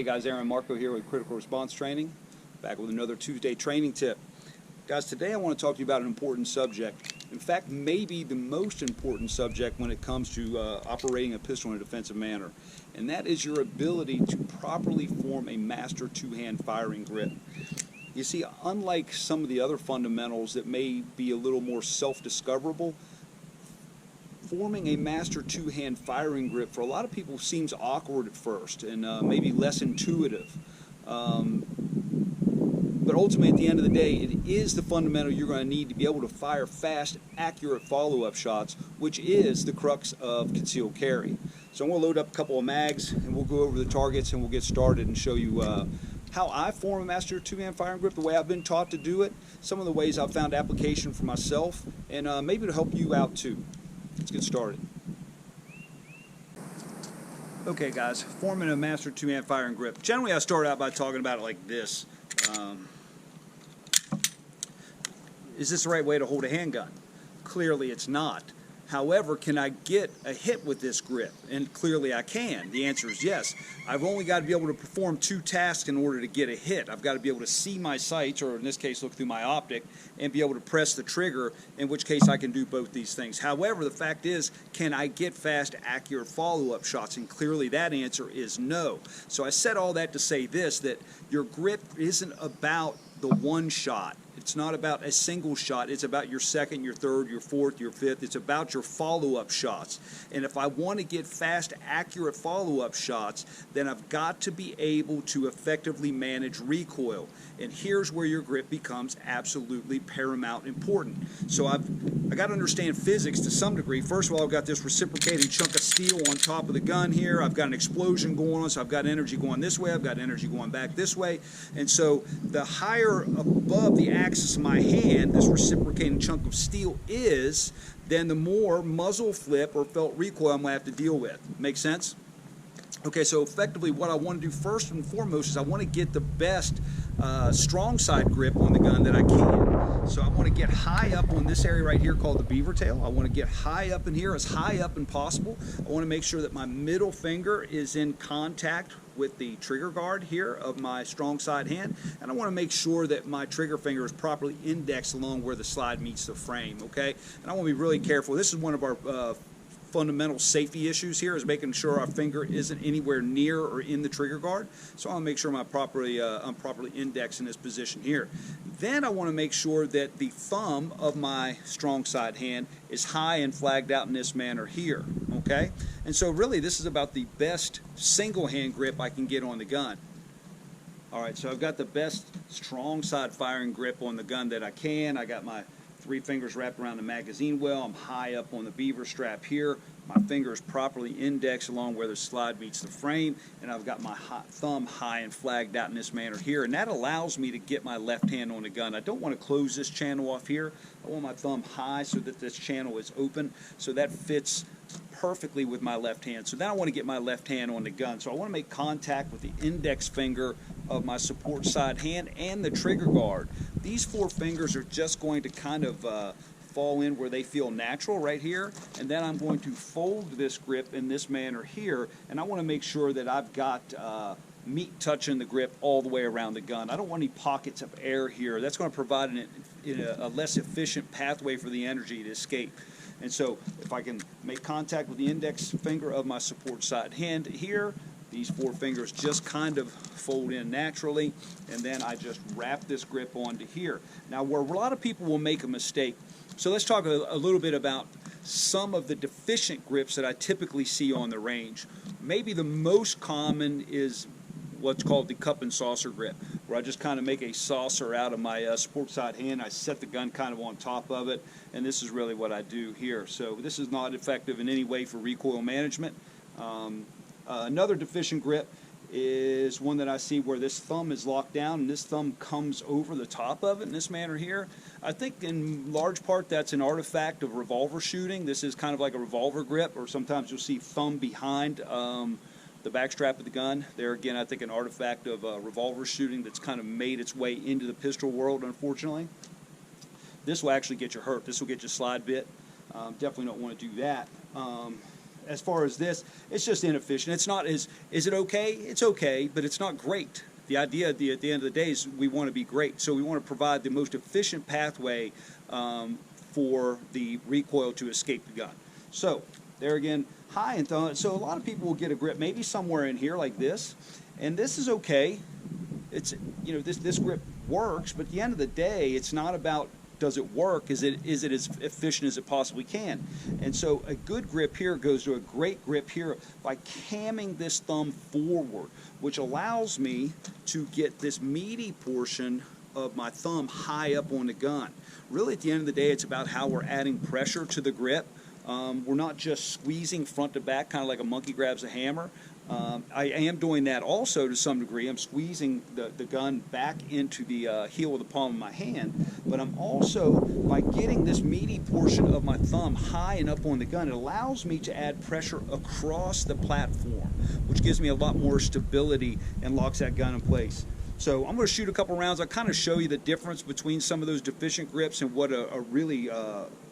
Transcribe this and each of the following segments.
Hey guys, Aaron Marco here with Critical Response Training, back with another Tuesday training tip. Guys, today I want to talk to you about an important subject. In fact, maybe the most important subject when it comes to operating a pistol in a defensive manner, and that is your ability to properly form a master two-hand firing grip. You see, unlike some of the other fundamentals that may be a little more self-discoverable, forming a master two-hand firing grip for a lot of people seems awkward at first and maybe less intuitive. But ultimately, at the end of the day, it is the fundamental you're going to need to be able to fire fast, accurate follow-up shots, which is the crux of concealed carry. So I'm going to load up a couple of mags, and we'll go over the targets, and we'll get started and show you how I form a master two-hand firing grip, the way I've been taught to do it, some of the ways I've found application for myself, and maybe to help you out too. Let's get started. Okay guys, forming a master two-hand firing grip. Generally I start out by talking about it like this. Is this the right way to hold a handgun? Clearly it's not. However, can I get a hit with this grip? And clearly I can. The answer is yes. I've only got to be able to perform two tasks in order to get a hit. I've got to be able to see my sights, or in this case look through my optic, and be able to press the trigger, in which case I can do both these things. However, the fact is, can I get fast, accurate follow-up shots? And clearly that answer is no. So I said all that to say this, that your grip isn't about the one shot. It's not about a single shot. It's about your second, your third, your fourth, your fifth. It's about your follow-up shots. And if I want to get fast, accurate follow-up shots, then I've got to be able to effectively manage recoil. And here's where your grip becomes absolutely paramount important. So I got to understand physics to some degree. First of all, I've got this reciprocating chunk of steel on top of the gun here. I've got an explosion going on, so I've got energy going this way. I've got energy going back this way. And so the higher above the axis of my hand this reciprocating chunk of steel is, then the more muzzle flip or felt recoil I'm going to have to deal with. Make sense? Okay, so effectively what I want to do first and foremost is I want to get the best strong side grip on the gun that I can. So I want to get high up on this area right here called the beaver tail. I want to get high up in here, as high up as possible. I want to make sure that my middle finger is in contact with the trigger guard here of my strong side hand, and I want to make sure that my trigger finger is properly indexed along where the slide meets the frame, okay? And I want to be really careful. This is one of our fundamental safety issues here, is making sure our finger isn't anywhere near or in the trigger guard. So I want to make sure I'm properly indexed in this position here. Then I want to make sure that the thumb of my strong side hand is high and flagged out in this manner here, okay? And so really this is about the best single hand grip I can get on the gun. Alright, so I've got the best strong side firing grip on the gun that I can. I got my three fingers wrapped around the magazine well. I'm high up on the beaver strap here. My finger is properly indexed along where the slide meets the frame, and I've got my thumb high and flagged out in this manner here, and that allows me to get my left hand on the gun. I don't want to close this channel off here. I want my thumb high so that this channel is open, so that fits perfectly with my left hand. So now I want to get my left hand on the gun. So I want to make contact with the index finger of my support side hand and the trigger guard. These four fingers are just going to kind of fall in where they feel natural right here, and then I'm going to fold this grip in this manner here, and I want to make sure that I've got meat touching the grip all the way around the gun. I don't want any pockets of air here. That's going to provide a less efficient pathway for the energy to escape. And so if I can make contact with the index finger of my support side hand here, these four fingers just kind of fold in naturally, and then I just wrap this grip onto here. Now, where a lot of people will make a mistake, so let's talk a little bit about some of the deficient grips that I typically see on the range. Maybe the most common is what's called the cup and saucer grip, where I just kind of make a saucer out of my support side hand. I set the gun kind of on top of it, and this is really what I do here. So this is not effective in any way for recoil management. Another deficient grip is one that I see where this thumb is locked down and this thumb comes over the top of it in this manner here. I think in large part that's an artifact of revolver shooting. This is kind of like a revolver grip, or sometimes you'll see thumb behind the back strap of the gun. There again, I think an artifact of revolver shooting that's kind of made its way into the pistol world, unfortunately. This will actually get you hurt. This will get you slide bit. Definitely don't want to do that. as far as this, it's just inefficient. It's not as, is it okay? It's okay, but it's not great. The idea at the end of the day is we want to be great. So we want to provide the most efficient pathway for the recoil to escape the gun. So there again, high and thumb. So a lot of people will get a grip maybe somewhere in here like this, and this is okay. It's, you know, this grip works, but at the end of the day, it's not about does it work, is it as efficient as it possibly can. And so a good grip here goes to a great grip here by camming this thumb forward, which allows me to get this meaty portion of my thumb high up on the gun. Really, at the end of the day, it's about how we're adding pressure to the grip. We're not just squeezing front to back, kind of like a monkey grabs a hammer. I am doing that also to some degree. I'm squeezing the gun back into the heel of the palm of my hand, but I'm also, by getting this meaty portion of my thumb high and up on the gun, it allows me to add pressure across the platform, which gives me a lot more stability and locks that gun in place. So I'm going to shoot a couple rounds. I'll kind of show you the difference between some of those deficient grips and what a really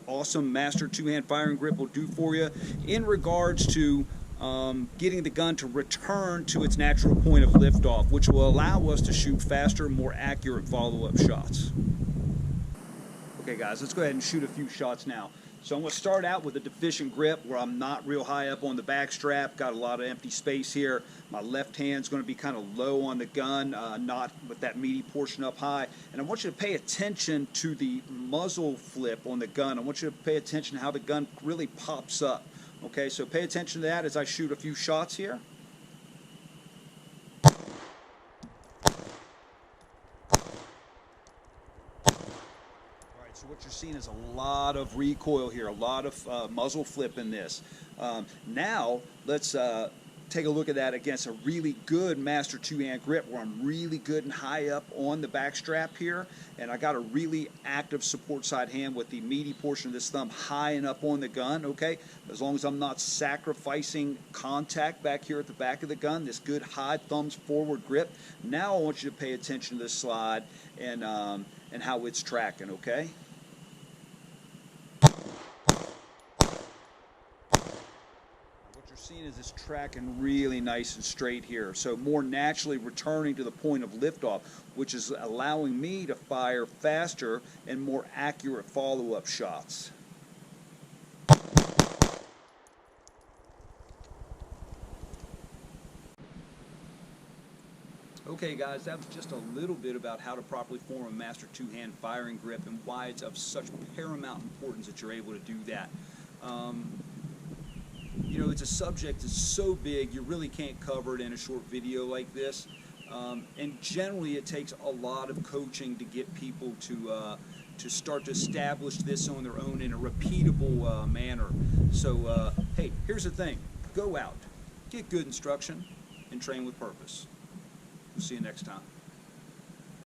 awesome master two-hand firing grip will do for you in regards to getting the gun to return to its natural point of liftoff, which will allow us to shoot faster, more accurate follow-up shots. Okay guys, let's go ahead and shoot a few shots now. So I'm going to start out with a deficient grip where I'm not real high up on the back strap, got a lot of empty space here. My left hand's going to be kind of low on the gun, not with that meaty portion up high. And I want you to pay attention to the muzzle flip on the gun. I want you to pay attention to how the gun really pops up. Okay, so pay attention to that as I shoot a few shots here. So what you're seeing is a lot of recoil here, a lot of muzzle flip in this. Now let's take a look at that against a really good master two-hand grip where I'm really good and high up on the back strap here, and I got a really active support side hand with the meaty portion of this thumb high and up on the gun, okay? As long as I'm not sacrificing contact back here at the back of the gun, this good high thumbs forward grip. Now I want you to pay attention to this slide and how it's tracking, okay? Seeing is this tracking really nice and straight here, so more naturally returning to the point of liftoff, which is allowing me to fire faster and more accurate follow-up shots. Okay guys, that was just a little bit about how to properly form a master two-hand firing grip and why it's of such paramount importance that you're able to do that. You know, it's a subject that's so big you really can't cover it in a short video like this, and generally it takes a lot of coaching to get people to start to establish this on their own in a repeatable manner. So hey, here's the thing, go out, get good instruction, and train with purpose. We'll see you next time.